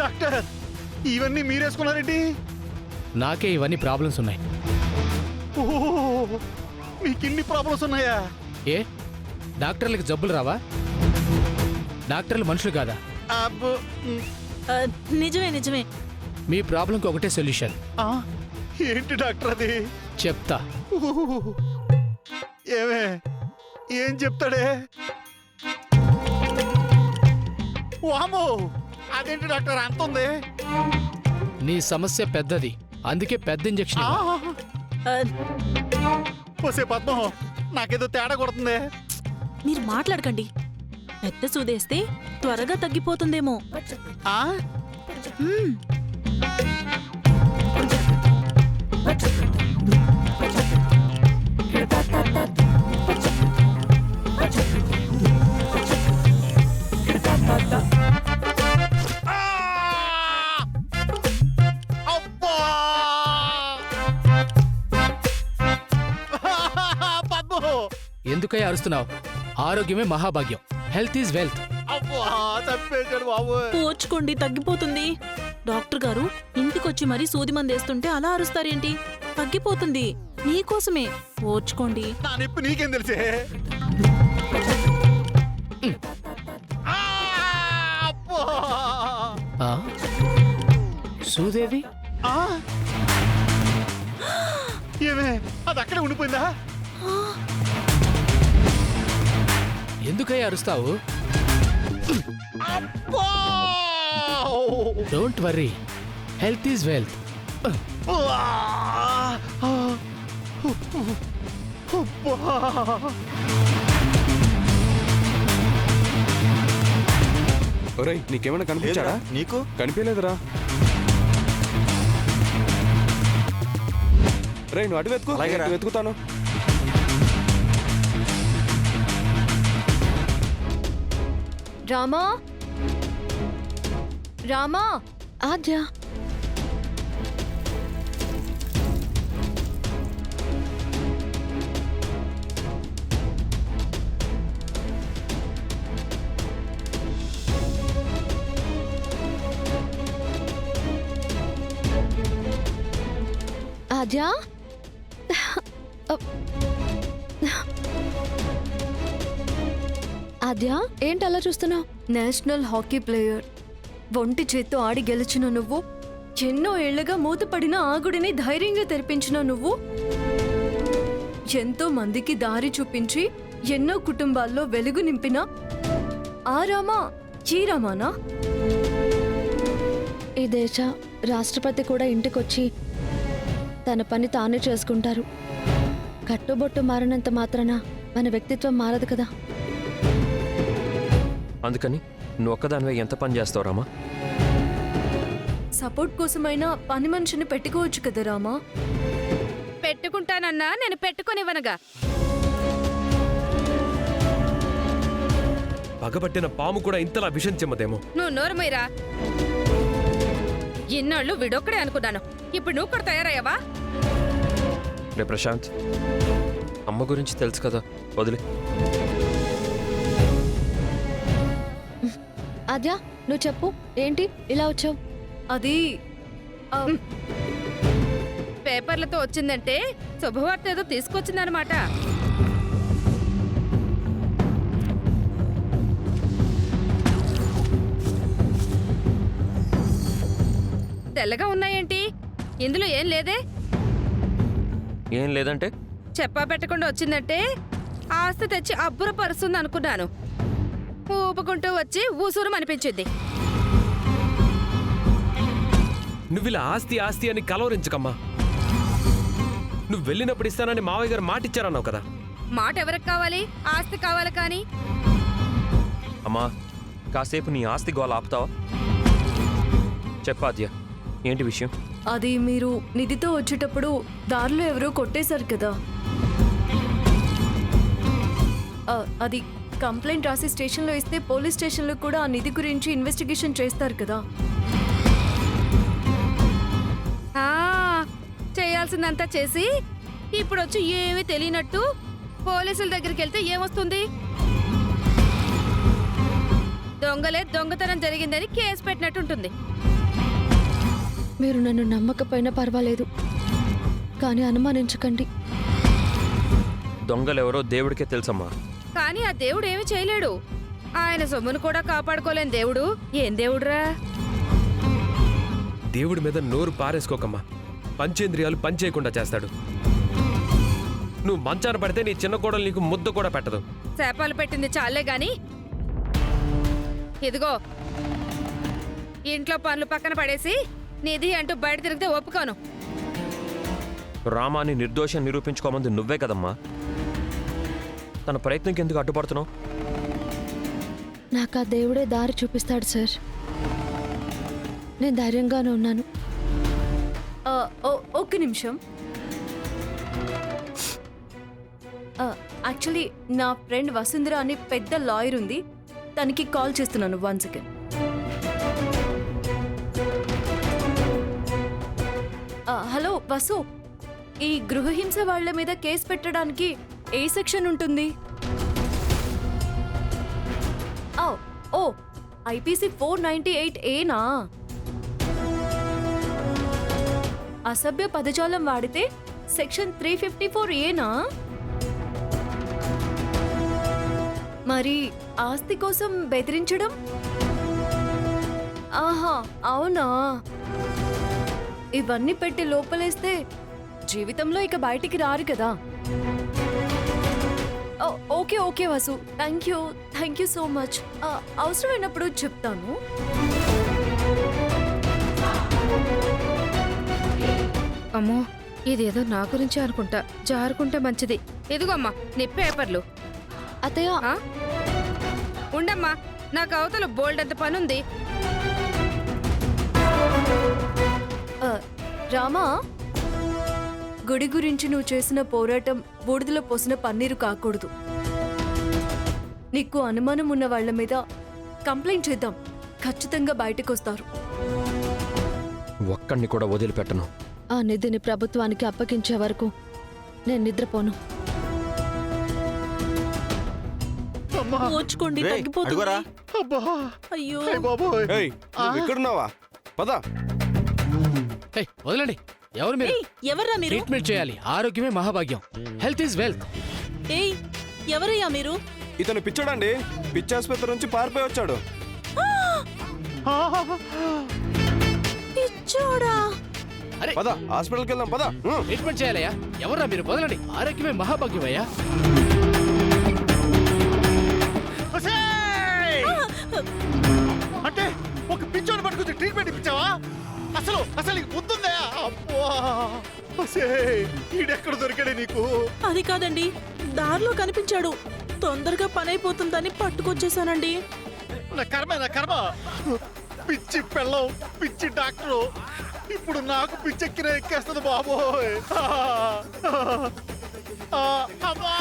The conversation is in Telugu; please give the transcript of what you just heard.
డాక్టర్ ఇవన్నీ మీరేసుకున్నారేంటి? నాకే ఇవన్నీ ప్రాబ్లమ్స్ ఉన్నాయి. ఓహో, మీకు ఇన్ని ప్రాబ్లమ్స్ ఉన్నాయా? ఏ డాక్టర్లకి జబ్బులు రావా? డాక్టర్లు మనుషులు కాదా? అబ్బో, నిజమే నిజమే. మీ ప్రాబ్లంకి ఒకటే సొల్యూషన్. ఏంటి డాక్టర్ అది? చెప్తా. ఏమే ఏం చెప్తాడే? వామో, అదేంటి డాక్టర్ అంత ఉంది? నీ సమస్య పెద్దది, అందుకే పెద్ద ఇంజెక్షన్. పోసే పద్మం, నాకేదో తేడా కొడుతుంది. మీరు మాట్లాడకండి. పెద్ద సూదేస్తే త్వరగా తగ్గిపోతుందేమో. ఆ? మ్మ్. అబ్బా! పద్మం, ఎందుకై అరుస్తున్నావు? ఆరోగ్యమే మహాభాగ్యం. Health is wealth. అబ్బా చంపేశాడు బాబు. పోర్చుకోండి, తగ్గిపోతుంది. డాక్టర్ గారు ఇంటికొచ్చి మరీ సూది మందేస్తుంటే అలా అరుస్తారేంటి? తగ్గిపోతుంది. మీకోసమే పోర్చుకోండి. నా నొప్పి నీకేం తెలిసే? అబ్బా! సూదేవి ఏమే అది అక్కడే ఉండిపోయిందా? ఎందుకై అరుస్తావు? అబ్బా! Don't worry, health is wealth. ఒరేయ్, నీకేమైనా కనిపించాడా? నీకు కనిపించలేదురా. రేయ్, నువ్వు అటు వెతుకు, నేను వెతుకుతాను. రామా, రామా, ఆద్య. ఆద్య, ఆద్య, ఏంటి అలా చూస్తున్నావు? నేషనల్ హాకీ ప్లేయర్, ఒంటి చేత్తో ఆడి గెలిచిన నువ్వు, ఎన్నో ఏళ్లుగా మూతపడిన ఆగుడిని ధైర్యంగా తెరిపించిన నువ్వు, ఎంతో మందికి దారి చూపించి ఎన్నో కుటుంబాల్లో వెలుగు నింపిన ఆ రామా ఈ రామానా? ఈ దేశ రాష్ట్రపతి కూడా ఇంటికొచ్చి తన పని తానే చేసుకుంటారు. కట్టుబొట్టు మారినంత మాత్రాన మన వ్యక్తిత్వం మారదు కదా. అందుకని నువ్వు ఒక్కదానివే ఎంత పని చేస్తావు రామా? సపోర్ట్ కోసమైనా పని మనిషిని పెట్టుకోవచ్చు కదా రామా. పెట్టుకుంటానన్నా నేను పెట్టుకునివ్వనుగా. పగబట్టిన పాము కూడా ఇంతలా విషం చెమ్మదేమో. నువ్వు నోరు మీరా. ఇన్నాళ్ళు విడొక్కడే అనుకున్నాను, ఇప్పుడు నువ్వు కూడా తయారయ్యావా? రే ప్రశాంత్, అమ్మ గురించి తెలుసు కదా, వదిలే. ఆద్య, నువ్వు చెప్పు, ఏంటి ఇలా వచ్చావు? అది పేపర్లతో వచ్చిందంటే శుభవార్త ఏదో తీసుకొచ్చిందనమాట. తెల్లగా ఉన్నాయేంటి? ఇందులో ఏం లేదే? ఏం లేదంటే? చెప్పా పెట్టకుండా వచ్చిందంటే ఆస్తి తెచ్చి అబ్బురపరుస్తుంది అనుకున్నాను. ఊపుకుంటూ వచ్చి ఊసూరు అనిపించింది. నువ్విలా ఆస్తి ఆస్తి అని కలవరించకమ్మా. నువ్వు వెళ్ళినప్పుడు ఇస్తానని మావయ్య గారు మాటిచ్చారన్నావు కదా. మాట ఎవరికి కావాలి? ఆస్తి కావాలి కానీ. అమ్మా, కాసేపు నీ ఆస్తి గోల ఆపుతావా? చెప్పాద్య, ఏంటి విషయం? అది మీరు నిధితో వచ్చేటప్పుడు దారిలో ఎవరో కొట్టేశారు కదా. అది కంప్లైంట్ రాసి స్టేషన్లో ఇస్తే పోలీస్ స్టేషన్లో కూడా ఆ నిధి గురించి ఇన్వెస్టిగేషన్ చేస్తారు కదా. చేయాల్సిందంతా చేసి ఇప్పుడు వచ్చి ఏమీ తెలియనట్టు పోలీసుల దగ్గరికి వెళ్తే ఏమొస్తుంది? దొంగలే దొంగతనం జరిగిందని కేసు పెట్టినట్టుంటుంది. మీరు నన్ను నమ్మకపోయినా పర్వాలేదు, కానీ అనుమానించకండి. దొంగలెవరో దేవుడికే తెలుసమ్మా. కానీ ఆ దేవుడు ఏమీ చేయలేడు. ఆయన సొమ్మును కూడా కాపాడుకోలేని దేవుడు ఏం దేవుడురా? దేవుడి మీద నోరు పారేసుకోకమ్మా. పంచేంద్రియాలు పనిచేయకుండా చేస్తాడు. నువ్వు మంచాన పడితే నీ చిన్న కోడలు నీకు ముద్ద కూడా పెట్టదు. శాపాలు పెట్టింది చాలే గాని ఇదిగో ఇంట్లో పనులు పక్కన పడేసి నిధి అంటూ బయట తిరిగితే ఒప్పుకోను. రామాని నిర్దోషం నిరూపించుకోమంది నువ్వే కదమ్మా. తన ప్రయత్నంకి ఎందుకు అడ్డుపడుతున్నావు? నాకు ఆ దేవుడే దారి చూపిస్తాడు సార్. నేను ధైర్యంగానే ఉన్నాను. ఒక్క నిమిషం. యాక్చువల్లీ నా ఫ్రెండ్ వసుంధర అని పెద్ద లాయర్ ఉంది, తనకి కాల్ చేస్తున్నాను. 1 సెకండ్. హలో వసు, ఈ గృహహింస వాళ్ళ మీద కేసు పెట్టడానికి ఏ సెక్షన్ ఉంటుంది? ఓ ఐపీసీ 498 నా? అసభ్య పదజాలం వాడితే సెక్షన్ 354 నా? మరి ఆస్తి కోసం బెదిరించడం? ఆహా అవునా? ఇవన్నీ పెట్టి లోపలేస్తే జీవితంలో ఇక బయటికి రారు కదా. Okay okay Vasu, thank you so much. అవసరమైనప్పుడు చెప్తాను. అమ్మో ఇదేదో నా గురించి అనుకుంటా. జారుకుంటే మంచిది. ఇదిగోమ్మా నీ పేపర్లు. అత్తయ్య, ఆ? ఉండమ్మా, నాకు అవతల బోల్డ్ అంత పనుంది. రామా, గుడి గురించి నువ్వు చేసిన పోరాటం బూడిదలో పోసిన పన్నీరు కాకూడదు. నీకు అనుమానం ఉన్న వాళ్ళ మీద కంప్లైంట్ చేద్దాం, ఖచ్చితంగా బయటకు వస్తారు. ఒక్కడిని కూడా వదిలిపెట్టను. ఆ నిధిని ప్రభుత్వానికి అప్పగించే వరకు నేను నిద్రపోను. అమ్మా ఓర్చుకోండి, తగ్గిపోతుంది. అబ్బా అయ్యో అయ్ బాబోయ్. ఏయ్, నువ్వు ఇక్కడున్నావా? పద. హే, వదలండి. ఎవరు మీరు? ఏయ్, ఎవర్రా మీరు? ట్రీట్మెంట్ చేయాలి. ఆరోగ్యమే మహాభాగ్యం. Health is wealth. ఏయ్, ఎవరయ్యా మీరు? ఇతను పిచ్చోడండి. పిచ్చి ఆసుపత్రి నుంచి పారిపోయి వచ్చాడు. పిచ్చోడా? అరే, పద, హాస్పిటల్కి వెళ్దాం. పద. ట్రీట్మెంట్ చేయాలయ్యా. ఎవర్రా మీరు? వదలండి. ఆరోగ్యమే మహాభాగ్యం అయ్యా. ఒసేయ్! అంటే ఒక పిచ్చోని పట్టుకొచ్చి ట్రీట్మెంట్ ఇప్పించావా? అసలు నీకు బుద్ధుందా? అబ్బా ఈడెక్కడ దొరికాడే నీకు? అది కాదండి, దారిలో కనిపించాడు. తొందరగా పని అయిపోతుందని పట్టుకొచ్చేసానండి. నా కర్మ. పిచ్చి పెళ్ళం, పిచ్చి డాక్టరు. ఇప్పుడు నాకు పిచ్చెక్కిన ఎక్కేస్తుంది బాబోయ్. అమ్మా